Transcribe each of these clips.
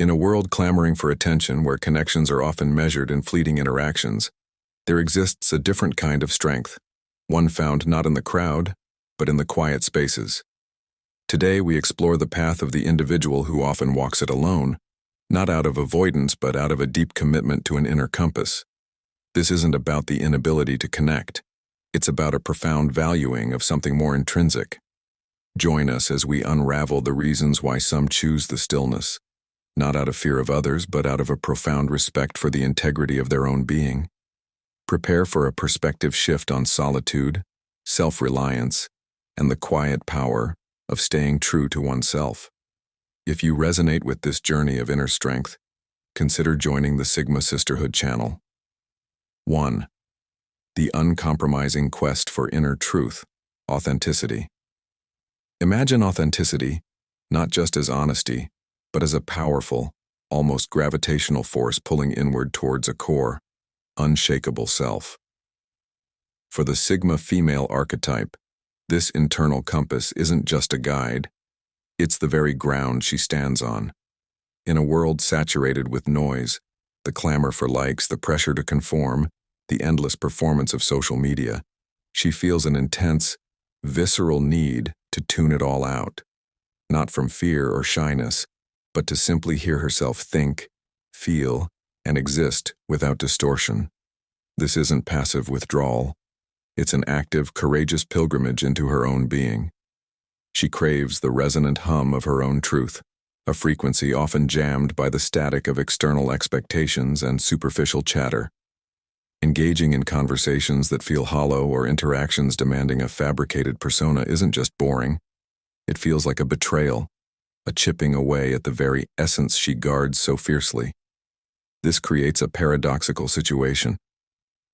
In a world clamoring for attention where connections are often measured in fleeting interactions, there exists a different kind of strength, one found not in the crowd, but in the quiet spaces. Today we explore the path of the individual who often walks it alone, not out of avoidance but out of a deep commitment to an inner compass. This isn't about the inability to connect. It's about a profound valuing of something more intrinsic. Join us as we unravel the reasons why some choose the stillness, not out of fear of others, but out of a profound respect for the integrity of their own being. Prepare for a perspective shift on solitude, self-reliance, and the quiet power of staying true to oneself. If you resonate with this journey of inner strength, consider joining the Sigma Sisterhood channel. 1. The uncompromising quest for inner truth, authenticity. Imagine authenticity not just as honesty, but as a powerful, almost gravitational force pulling inward towards a core, unshakable self. For the Sigma female archetype, this internal compass isn't just a guide, it's the very ground she stands on. In a world saturated with noise, the clamor for likes, the pressure to conform, the endless performance of social media, she feels an intense, visceral need to tune it all out, not from fear or shyness, but to simply hear herself think, feel, and exist without distortion. This isn't passive withdrawal. It's an active, courageous pilgrimage into her own being. She craves the resonant hum of her own truth, a frequency often jammed by the static of external expectations and superficial chatter. Engaging in conversations that feel hollow or interactions demanding a fabricated persona isn't just boring. It feels like a betrayal, a chipping away at the very essence she guards so fiercely. This creates a paradoxical situation.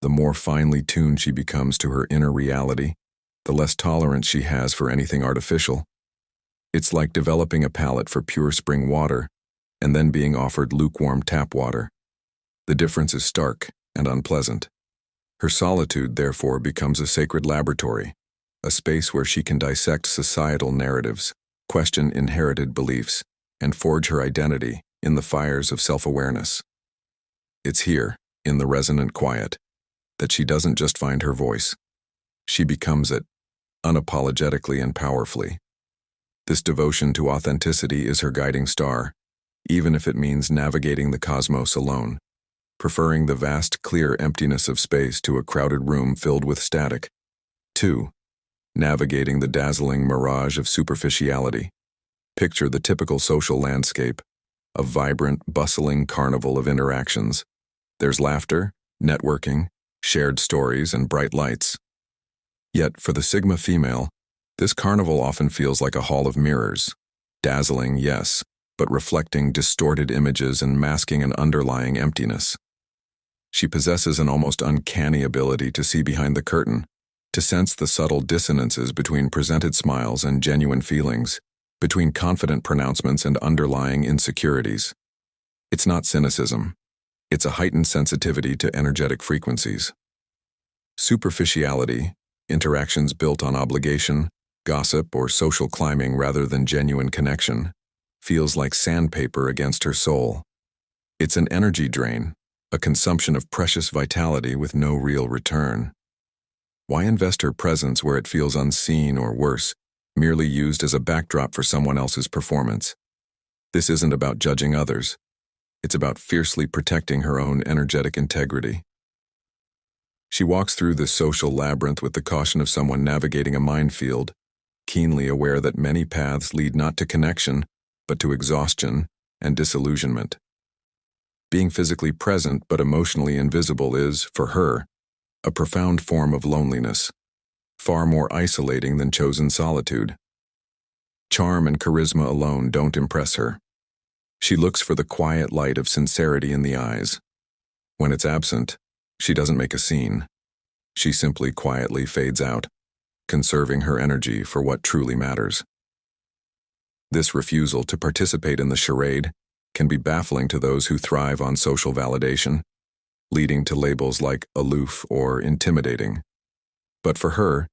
The more finely tuned she becomes to her inner reality, the less tolerance she has for anything artificial. It's like developing a palate for pure spring water and then being offered lukewarm tap water. The difference is stark and unpleasant. Her solitude, therefore, becomes a sacred laboratory, a space where she can dissect societal narratives, question inherited beliefs, and forge her identity in the fires of self-awareness. It's here, in the resonant quiet, that she doesn't just find her voice. She becomes it, unapologetically and powerfully. This devotion to authenticity is her guiding star, even if it means navigating the cosmos alone, preferring the vast, clear emptiness of space to a crowded room filled with static. 2. Navigating the dazzling mirage of superficiality. Picture the typical social landscape, a vibrant, bustling carnival of interactions. There's laughter, networking, shared stories, and bright lights. Yet, for the Sigma female, this carnival often feels like a hall of mirrors. Dazzling, yes, but reflecting distorted images and masking an underlying emptiness. She possesses an almost uncanny ability to see behind the curtain, to sense the subtle dissonances between presented smiles and genuine feelings, between confident pronouncements and underlying insecurities. It's not cynicism. It's a heightened sensitivity to energetic frequencies. Superficiality, interactions built on obligation, gossip, or social climbing rather than genuine connection, feels like sandpaper against her soul. It's an energy drain, a consumption of precious vitality with no real return. Why invest her presence where it feels unseen or worse, merely used as a backdrop for someone else's performance? This isn't about judging others. It's about fiercely protecting her own energetic integrity. She walks through this social labyrinth with the caution of someone navigating a minefield, keenly aware that many paths lead not to connection, but to exhaustion and disillusionment. Being physically present but emotionally invisible is, for her, a profound form of loneliness, far more isolating than chosen solitude. Charm and charisma alone don't impress her. She looks for the quiet light of sincerity in the eyes. When it's absent, she doesn't make a scene. She simply quietly fades out, conserving her energy for what truly matters. This refusal to participate in the charade can be baffling to those who thrive on social validation, leading to labels like aloof or intimidating. But for her,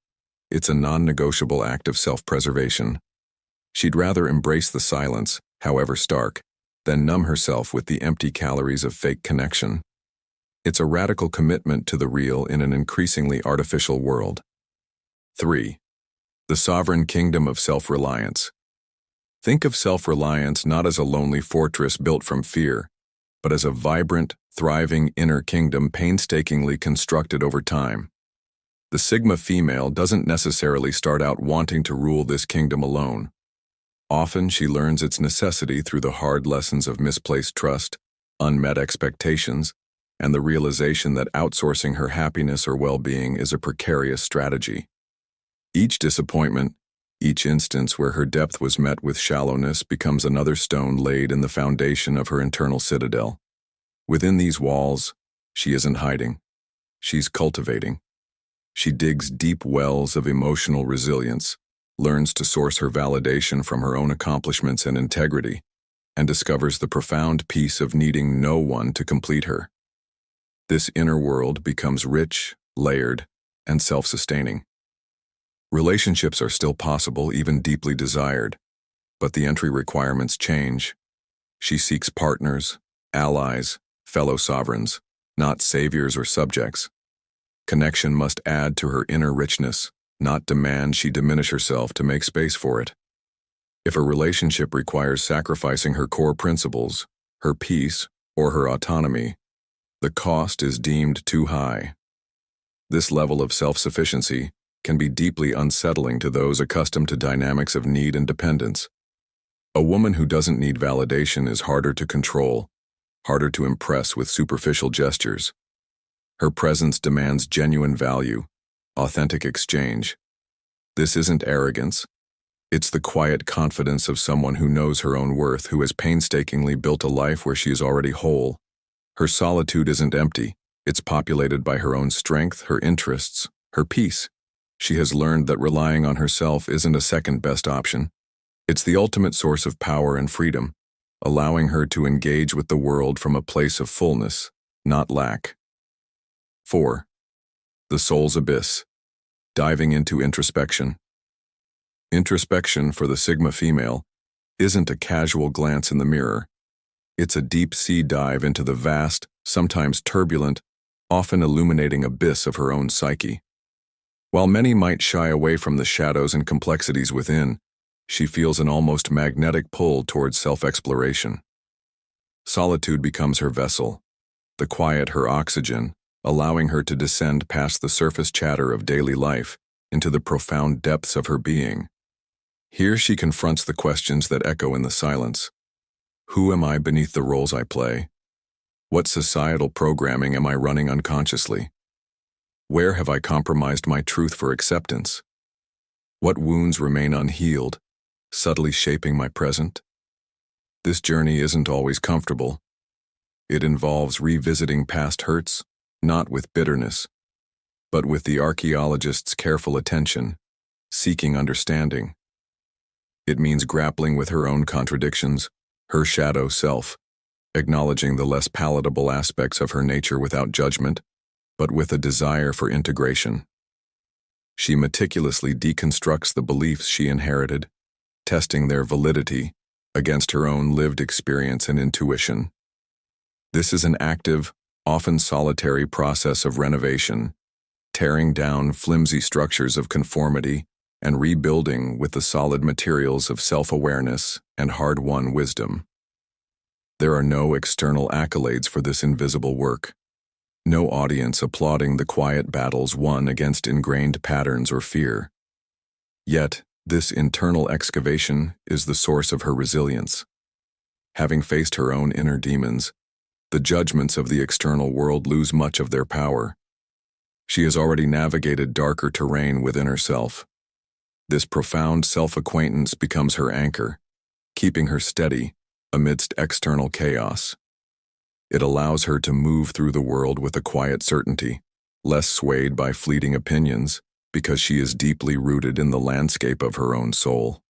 it's a non-negotiable act of self-preservation. She'd rather embrace the silence, however stark, then numb herself with the empty calories of fake connection. It's a radical commitment to the real in an increasingly artificial world. 3. The sovereign kingdom of self-reliance. Think of self-reliance not as a lonely fortress built from fear, but as a vibrant, thriving inner kingdom painstakingly constructed over time. The Sigma female doesn't necessarily start out wanting to rule this kingdom alone. Often she learns its necessity through the hard lessons of misplaced trust, unmet expectations, and the realization that outsourcing her happiness or well-being is a precarious strategy. Each disappointment, each instance where her depth was met with shallowness becomes another stone laid in the foundation of her internal citadel. Within these walls, she isn't hiding. She's cultivating. She digs deep wells of emotional resilience, learns to source her validation from her own accomplishments and integrity, and discovers the profound peace of needing no one to complete her. This inner world becomes rich, layered, and self-sustaining. Relationships are still possible, even deeply desired, but the entry requirements change. She seeks partners, allies, fellow sovereigns, not saviors or subjects. Connection must add to her inner richness, not demand she diminish herself to make space for it. If a relationship requires sacrificing her core principles, her peace, or her autonomy, the cost is deemed too high. This level of self-sufficiency can be deeply unsettling to those accustomed to dynamics of need and dependence. A woman who doesn't need validation is harder to control, harder to impress with superficial gestures. Her presence demands genuine value, authentic exchange. This isn't arrogance. It's the quiet confidence of someone who knows her own worth, who has painstakingly built a life where she is already whole. Her solitude isn't empty. It's populated by her own strength, her interests, her peace. She has learned that relying on herself isn't a second-best option. It's the ultimate source of power and freedom, allowing her to engage with the world from a place of fullness, not lack. 4. The soul's abyss. Diving into introspection. Introspection for the Sigma female isn't a casual glance in the mirror. It's a deep-sea dive into the vast, sometimes turbulent, often illuminating abyss of her own psyche. While many might shy away from the shadows and complexities within, she feels an almost magnetic pull towards self-exploration. Solitude becomes her vessel, the quiet her oxygen, allowing her to descend past the surface chatter of daily life into the profound depths of her being. Here she confronts the questions that echo in the silence. Who am I beneath the roles I play? What societal programming am I running unconsciously? Where have I compromised my truth for acceptance? What wounds remain unhealed, subtly shaping my present? This journey isn't always comfortable. It involves revisiting past hurts, not with bitterness, but with the archaeologist's careful attention, seeking understanding. It means grappling with her own contradictions, her shadow self, acknowledging the less palatable aspects of her nature without judgment, but with a desire for integration. She meticulously deconstructs the beliefs she inherited, testing their validity against her own lived experience and intuition. This is an active, often solitary process of renovation, tearing down flimsy structures of conformity and rebuilding with the solid materials of self-awareness and hard-won wisdom. There are no external accolades for this invisible work. No audience applauding the quiet battles won against ingrained patterns or fear. Yet, this internal excavation is the source of her resilience. Having faced her own inner demons, the judgments of the external world lose much of their power. She has already navigated darker terrain within herself. This profound self-acquaintance becomes her anchor, keeping her steady amidst external chaos. It allows her to move through the world with a quiet certainty, less swayed by fleeting opinions, because she is deeply rooted in the landscape of her own soul.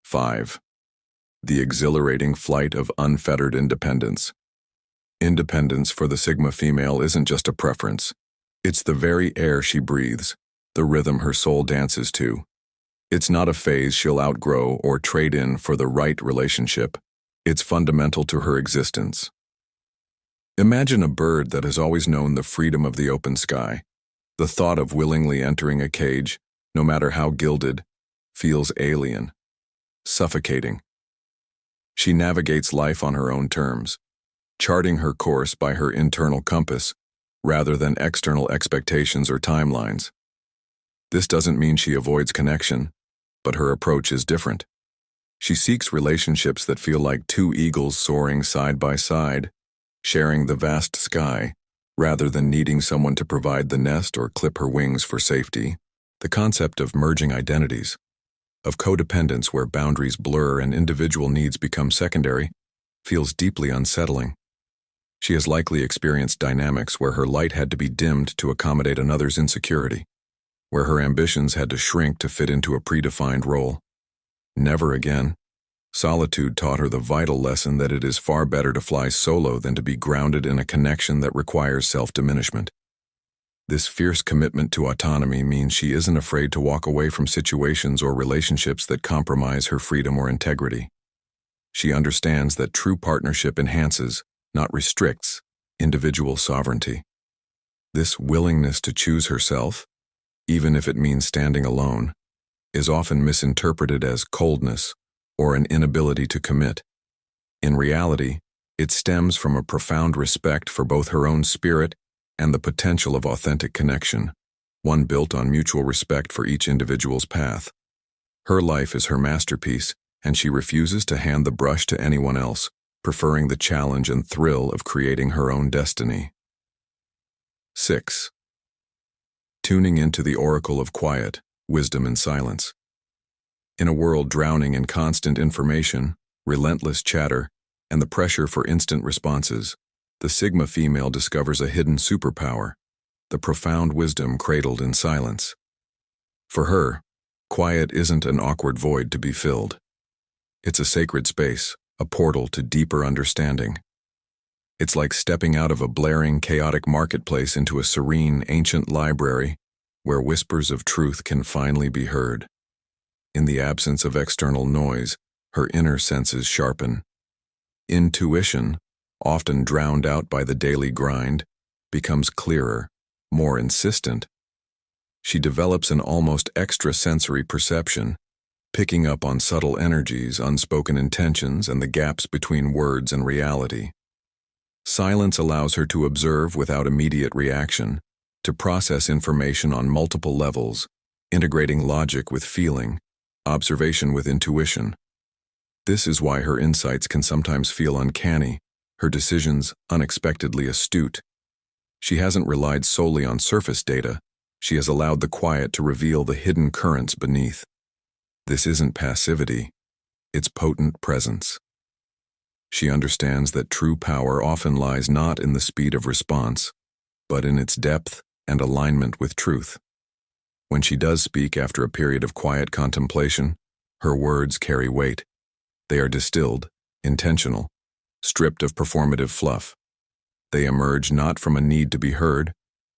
5. The exhilarating flight of unfettered independence. Independence for the Sigma female isn't just a preference. It's the very air she breathes, the rhythm her soul dances to. It's not a phase she'll outgrow or trade in for the right relationship. It's fundamental to her existence. Imagine a bird that has always known the freedom of the open sky. The thought of willingly entering a cage, no matter how gilded, feels alien, suffocating. She navigates life on her own terms, charting her course by her internal compass, rather than external expectations or timelines. This doesn't mean she avoids connection, but her approach is different. She seeks relationships that feel like two eagles soaring side by side, sharing the vast sky, rather than needing someone to provide the nest or clip her wings for safety. The concept of merging identities, of codependence where boundaries blur and individual needs become secondary, feels deeply unsettling. She has likely experienced dynamics where her light had to be dimmed to accommodate another's insecurity, where her ambitions had to shrink to fit into a predefined role. Never again. Solitude taught her the vital lesson that it is far better to fly solo than to be grounded in a connection that requires self-diminishment. This fierce commitment to autonomy means she isn't afraid to walk away from situations or relationships that compromise her freedom or integrity. She understands that true partnership enhances, not restricts, individual sovereignty. This willingness to choose herself, even if it means standing alone, is often misinterpreted as coldness or an inability to commit. In reality, it stems from a profound respect for both her own spirit and the potential of authentic connection, one built on mutual respect for each individual's path. Her life is her masterpiece, and she refuses to hand the brush to anyone else, preferring the challenge and thrill of creating her own destiny. 6. Tuning into the oracle of quiet, wisdom in silence. In a world drowning in constant information, relentless chatter, and the pressure for instant responses, the Sigma female discovers a hidden superpower, the profound wisdom cradled in silence. For her, quiet isn't an awkward void to be filled. It's a sacred space, a portal to deeper understanding. It's like stepping out of a blaring, chaotic marketplace into a serene, ancient library where whispers of truth can finally be heard. In the absence of external noise, her inner senses sharpen. Intuition, often drowned out by the daily grind, becomes clearer, more insistent. She develops an almost extrasensory perception, picking up on subtle energies, unspoken intentions, and the gaps between words and reality. Silence allows her to observe without immediate reaction, to process information on multiple levels, integrating logic with feeling, observation with intuition. This is why her insights can sometimes feel uncanny, her decisions unexpectedly astute. She hasn't relied solely on surface data, she has allowed the quiet to reveal the hidden currents beneath. This isn't passivity, it's potent presence. She understands that true power often lies not in the speed of response, but in its depth and alignment with truth. When she does speak after a period of quiet contemplation, her words carry weight. They are distilled, intentional, stripped of performative fluff. They emerge not from a need to be heard,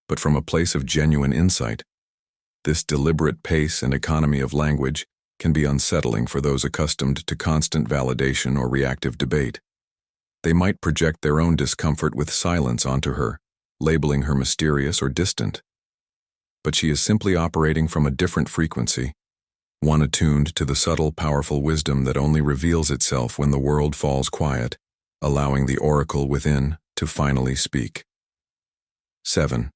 but from a place of genuine insight. This deliberate pace and economy of language can be unsettling for those accustomed to constant validation or reactive debate. They might project their own discomfort with silence onto her, labeling her mysterious or distant. But she is simply operating from a different frequency, one attuned to the subtle, powerful wisdom that only reveals itself when the world falls quiet, allowing the oracle within to finally speak. 7.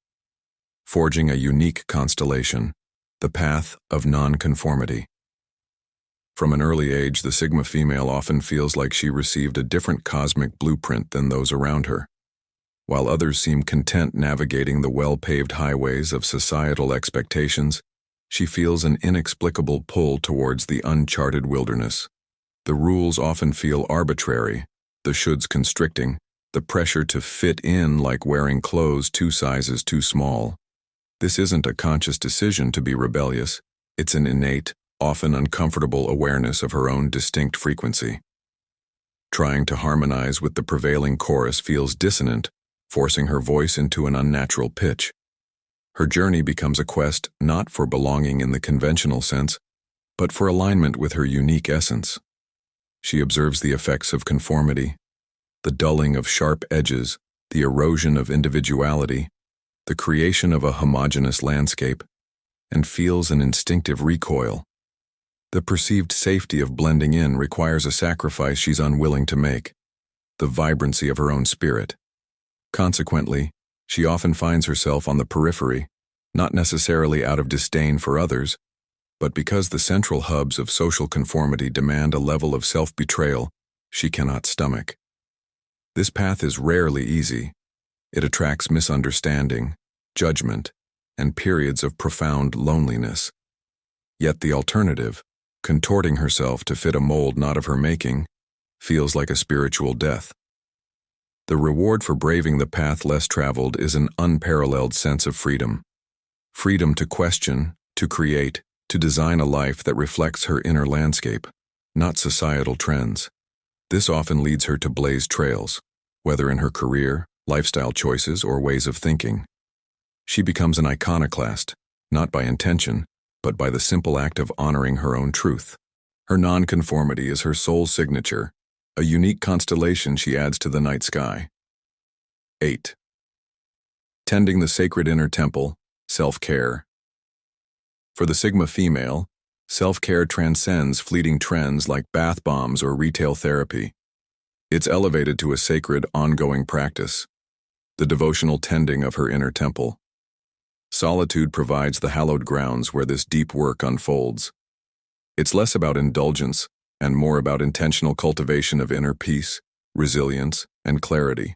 Forging a unique constellation, the path of nonconformity. From an early age, the Sigma female often feels like she received a different cosmic blueprint than those around her. While others seem content navigating the well-paved highways of societal expectations, she feels an inexplicable pull towards the uncharted wilderness. The rules often feel arbitrary, the shoulds constricting, the pressure to fit in like wearing clothes 2 sizes too small. This isn't a conscious decision to be rebellious, it's an innate, often uncomfortable awareness of her own distinct frequency. Trying to harmonize with the prevailing chorus feels dissonant, forcing her voice into an unnatural pitch. Her journey becomes a quest not for belonging in the conventional sense, but for alignment with her unique essence. She observes the effects of conformity, the dulling of sharp edges, the erosion of individuality, the creation of a homogeneous landscape, and feels an instinctive recoil. The perceived safety of blending in requires a sacrifice she's unwilling to make, the vibrancy of her own spirit. Consequently, she often finds herself on the periphery, not necessarily out of disdain for others, but because the central hubs of social conformity demand a level of self-betrayal she cannot stomach. This path is rarely easy. It attracts misunderstanding, judgment, and periods of profound loneliness. Yet the alternative, contorting herself to fit a mold not of her making, feels like a spiritual death. The reward for braving the path less traveled is an unparalleled sense of freedom. Freedom to question, to create, to design a life that reflects her inner landscape, not societal trends. This often leads her to blaze trails, whether in her career, lifestyle choices, or ways of thinking. She becomes an iconoclast, not by intention, but by the simple act of honoring her own truth. Her nonconformity is her soul signature, a unique constellation she adds to the night sky. 8. Tending the sacred inner temple, self-care. For the Sigma female, self-care transcends fleeting trends like bath bombs or retail therapy. It's elevated to a sacred, ongoing practice, the devotional tending of her inner temple. Solitude provides the hallowed grounds where this deep work unfolds. It's less about indulgence and more about intentional cultivation of inner peace, resilience, and clarity.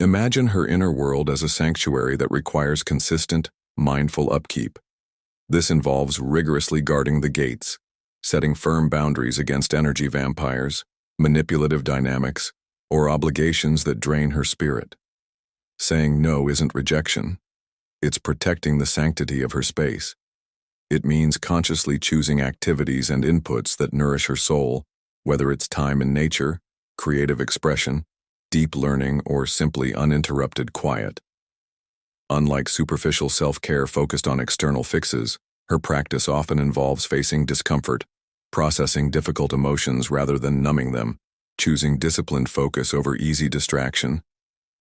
Imagine her inner world as a sanctuary that requires consistent, mindful upkeep. This involves rigorously guarding the gates, setting firm boundaries against energy vampires, manipulative dynamics, or obligations that drain her spirit. Saying no isn't rejection. It's protecting the sanctity of her space. It means consciously choosing activities and inputs that nourish her soul, whether it's time in nature, creative expression, deep learning, or simply uninterrupted quiet. Unlike superficial self-care focused on external fixes, her practice often involves facing discomfort, processing difficult emotions rather than numbing them, choosing disciplined focus over easy distraction,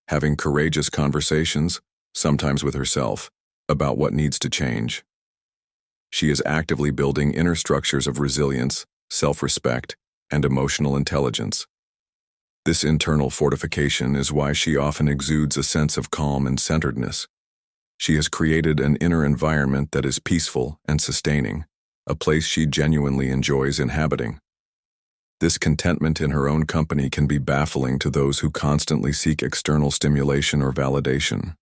having courageous conversations, sometimes with herself, about what needs to change. She is actively building inner structures of resilience, self-respect, and emotional intelligence. This internal fortification is why she often exudes a sense of calm and centeredness. She has created an inner environment that is peaceful and sustaining, a place she genuinely enjoys inhabiting. This contentment in her own company can be baffling to those who constantly seek external stimulation or validation.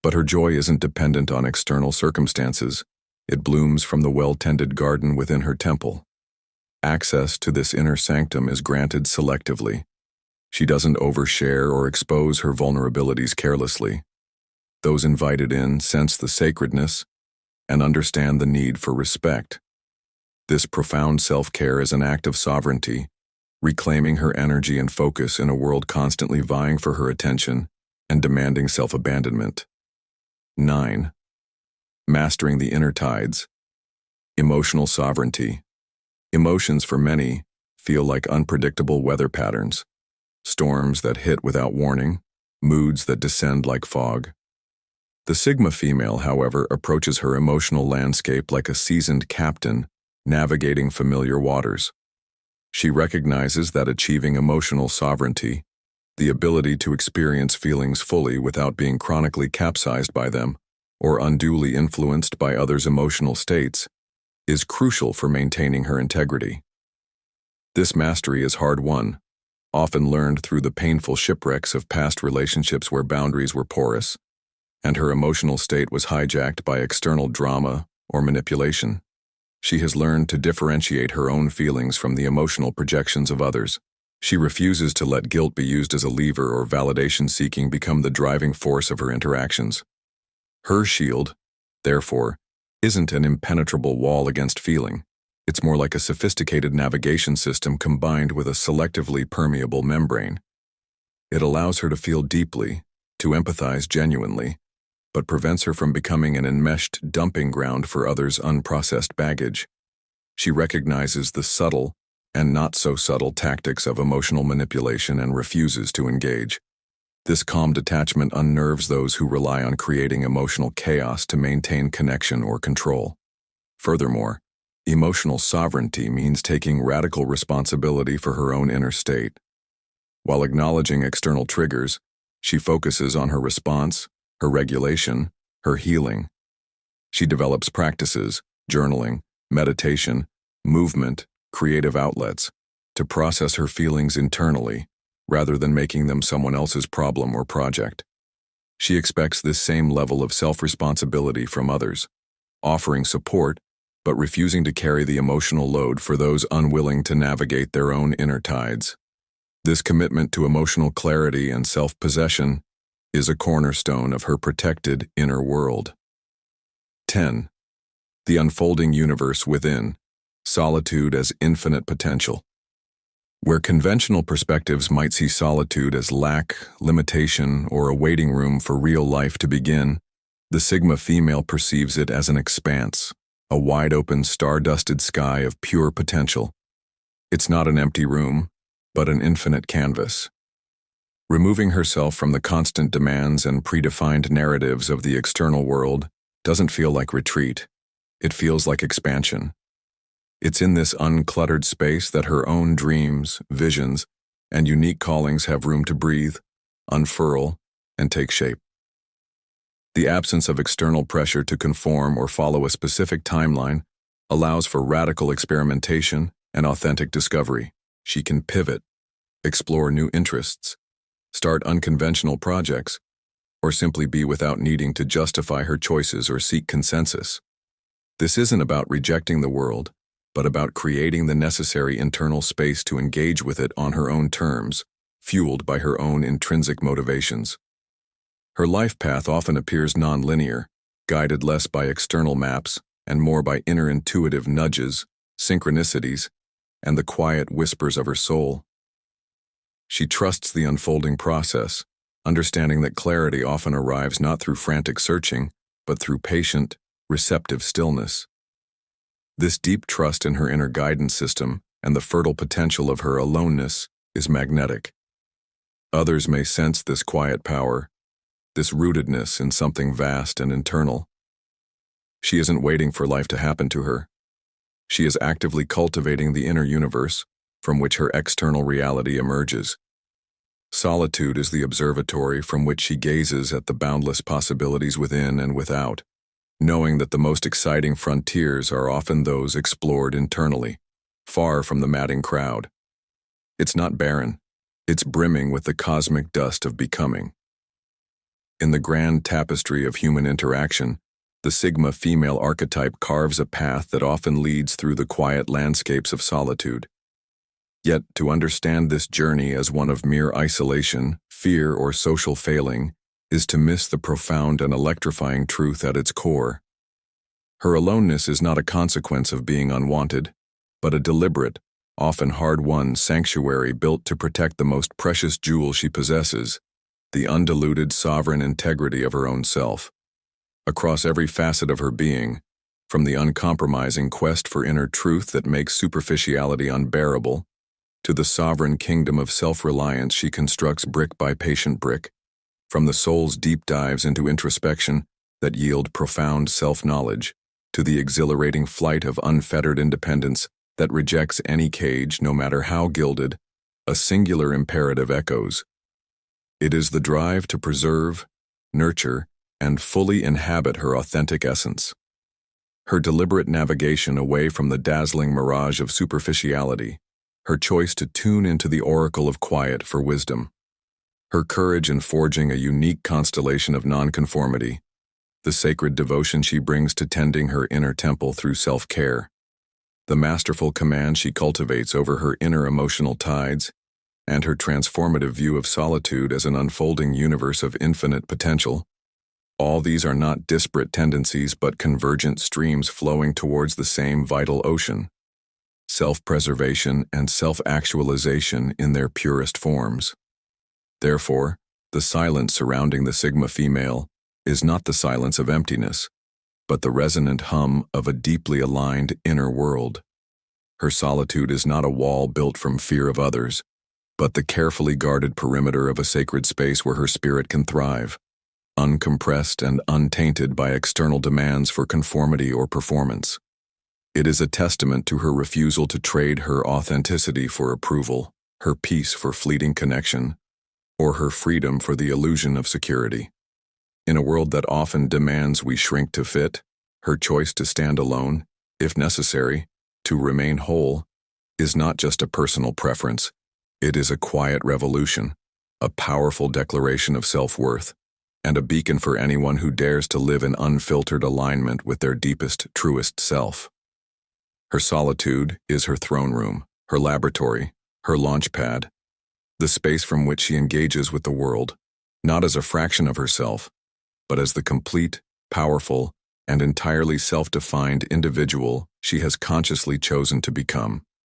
But her joy isn't dependent on external circumstances. It blooms from the well-tended garden within her temple. Access to this inner sanctum is granted selectively. She doesn't overshare or expose her vulnerabilities carelessly. Those invited in sense the sacredness and understand the need for respect. This profound self-care is an act of sovereignty, reclaiming her energy and focus in a world constantly vying for her attention and demanding self-abandonment. 9. Mastering the inner tides. Emotional sovereignty. Emotions for many feel like unpredictable weather patterns, storms that hit without warning, moods that descend like fog. The Sigma female, however, approaches her emotional landscape like a seasoned captain navigating familiar waters. She recognizes that achieving emotional sovereignty, the ability to experience feelings fully without being chronically capsized by them or unduly influenced by others' emotional states, is crucial for maintaining her integrity. This mastery is hard-won, often learned through the painful shipwrecks of past relationships where boundaries were porous, and her emotional state was hijacked by external drama or manipulation. She has learned to differentiate her own feelings from the emotional projections of others. She refuses to let guilt be used as a lever or validation-seeking become the driving force of her interactions. Her shield, therefore, isn't an impenetrable wall against feeling. It's more like a sophisticated navigation system combined with a selectively permeable membrane. It allows her to feel deeply, to empathize genuinely, but prevents her from becoming an enmeshed dumping ground for others' unprocessed baggage. She recognizes the subtle, and not-so-subtle tactics of emotional manipulation and refuses to engage. This calm detachment unnerves those who rely on creating emotional chaos to maintain connection or control. Furthermore, emotional sovereignty means taking radical responsibility for her own inner state. While acknowledging external triggers, she focuses on her response, her regulation, her healing. She develops practices, journaling, meditation, movement, creative outlets, to process her feelings internally, rather than making them someone else's problem or project. She expects this same level of self-responsibility from others, offering support but refusing to carry the emotional load for those unwilling to navigate their own inner tides. This commitment to emotional clarity and self-possession is a cornerstone of her protected inner world. 10. The unfolding universe within, solitude as infinite potential. Where conventional perspectives might see solitude as lack, limitation, or a waiting room for real life to begin, the Sigma female perceives it as an expanse, a wide-open, star-dusted sky of pure potential. It's not an empty room, but an infinite canvas. Removing herself from the constant demands and predefined narratives of the external world doesn't feel like retreat. It feels like expansion. It's in this uncluttered space that her own dreams, visions, and unique callings have room to breathe, unfurl, and take shape. The absence of external pressure to conform or follow a specific timeline allows for radical experimentation and authentic discovery. She can pivot, explore new interests, start unconventional projects, or simply be without needing to justify her choices or seek consensus. This isn't about rejecting the world, but about creating the necessary internal space to engage with it on her own terms, fueled by her own intrinsic motivations. Her life path often appears non-linear, guided less by external maps and more by inner intuitive nudges, synchronicities, and the quiet whispers of her soul. She trusts the unfolding process, understanding that clarity often arrives not through frantic searching, but through patient, receptive stillness. This deep trust in her inner guidance system and the fertile potential of her aloneness is magnetic. Others may sense this quiet power, this rootedness in something vast and internal. She isn't waiting for life to happen to her. She is actively cultivating the inner universe from which her external reality emerges. Solitude is the observatory from which she gazes at the boundless possibilities within and without, knowing that the most exciting frontiers are often those explored internally, far from the madding crowd. It's not barren. It's brimming with the cosmic dust of becoming. In the grand tapestry of human interaction, the Sigma female archetype carves a path that often leads through the quiet landscapes of solitude. Yet, to understand this journey as one of mere isolation, fear, or social failing is to miss the profound and electrifying truth at its core. Her aloneness is not a consequence of being unwanted, but a deliberate, often hard-won sanctuary built to protect the most precious jewel she possesses, the undiluted sovereign integrity of her own self. Across every facet of her being, from the uncompromising quest for inner truth that makes superficiality unbearable, to the sovereign kingdom of self-reliance she constructs brick by patient brick, from the soul's deep dives into introspection that yield profound self-knowledge, to the exhilarating flight of unfettered independence that rejects any cage no matter how gilded, a singular imperative echoes. It is the drive to preserve, nurture, and fully inhabit her authentic essence. Her deliberate navigation away from the dazzling mirage of superficiality, her choice to tune into the oracle of quiet for wisdom, her courage in forging a unique constellation of nonconformity, the sacred devotion she brings to tending her inner temple through self-care, the masterful command she cultivates over her inner emotional tides, and her transformative view of solitude as an unfolding universe of infinite potential. All these are not disparate tendencies but convergent streams flowing towards the same vital ocean, self-preservation and self-actualization in their purest forms. Therefore, the silence surrounding the Sigma female is not the silence of emptiness, but the resonant hum of a deeply aligned inner world. Her solitude is not a wall built from fear of others, but the carefully guarded perimeter of a sacred space where her spirit can thrive, uncompressed and untainted by external demands for conformity or performance. It is a testament to her refusal to trade her authenticity for approval, her peace for fleeting connection, or her freedom for the illusion of security. In a world that often demands we shrink to fit, her choice to stand alone, if necessary, to remain whole, is not just a personal preference. It is a quiet revolution, a powerful declaration of self-worth, and a beacon for anyone who dares to live in unfiltered alignment with their deepest, truest self. Her solitude is her throne room, her laboratory, her launch pad, the space from which she engages with the world, not as a fraction of herself, but as the complete, powerful, and entirely self-defined individual she has consciously chosen to become.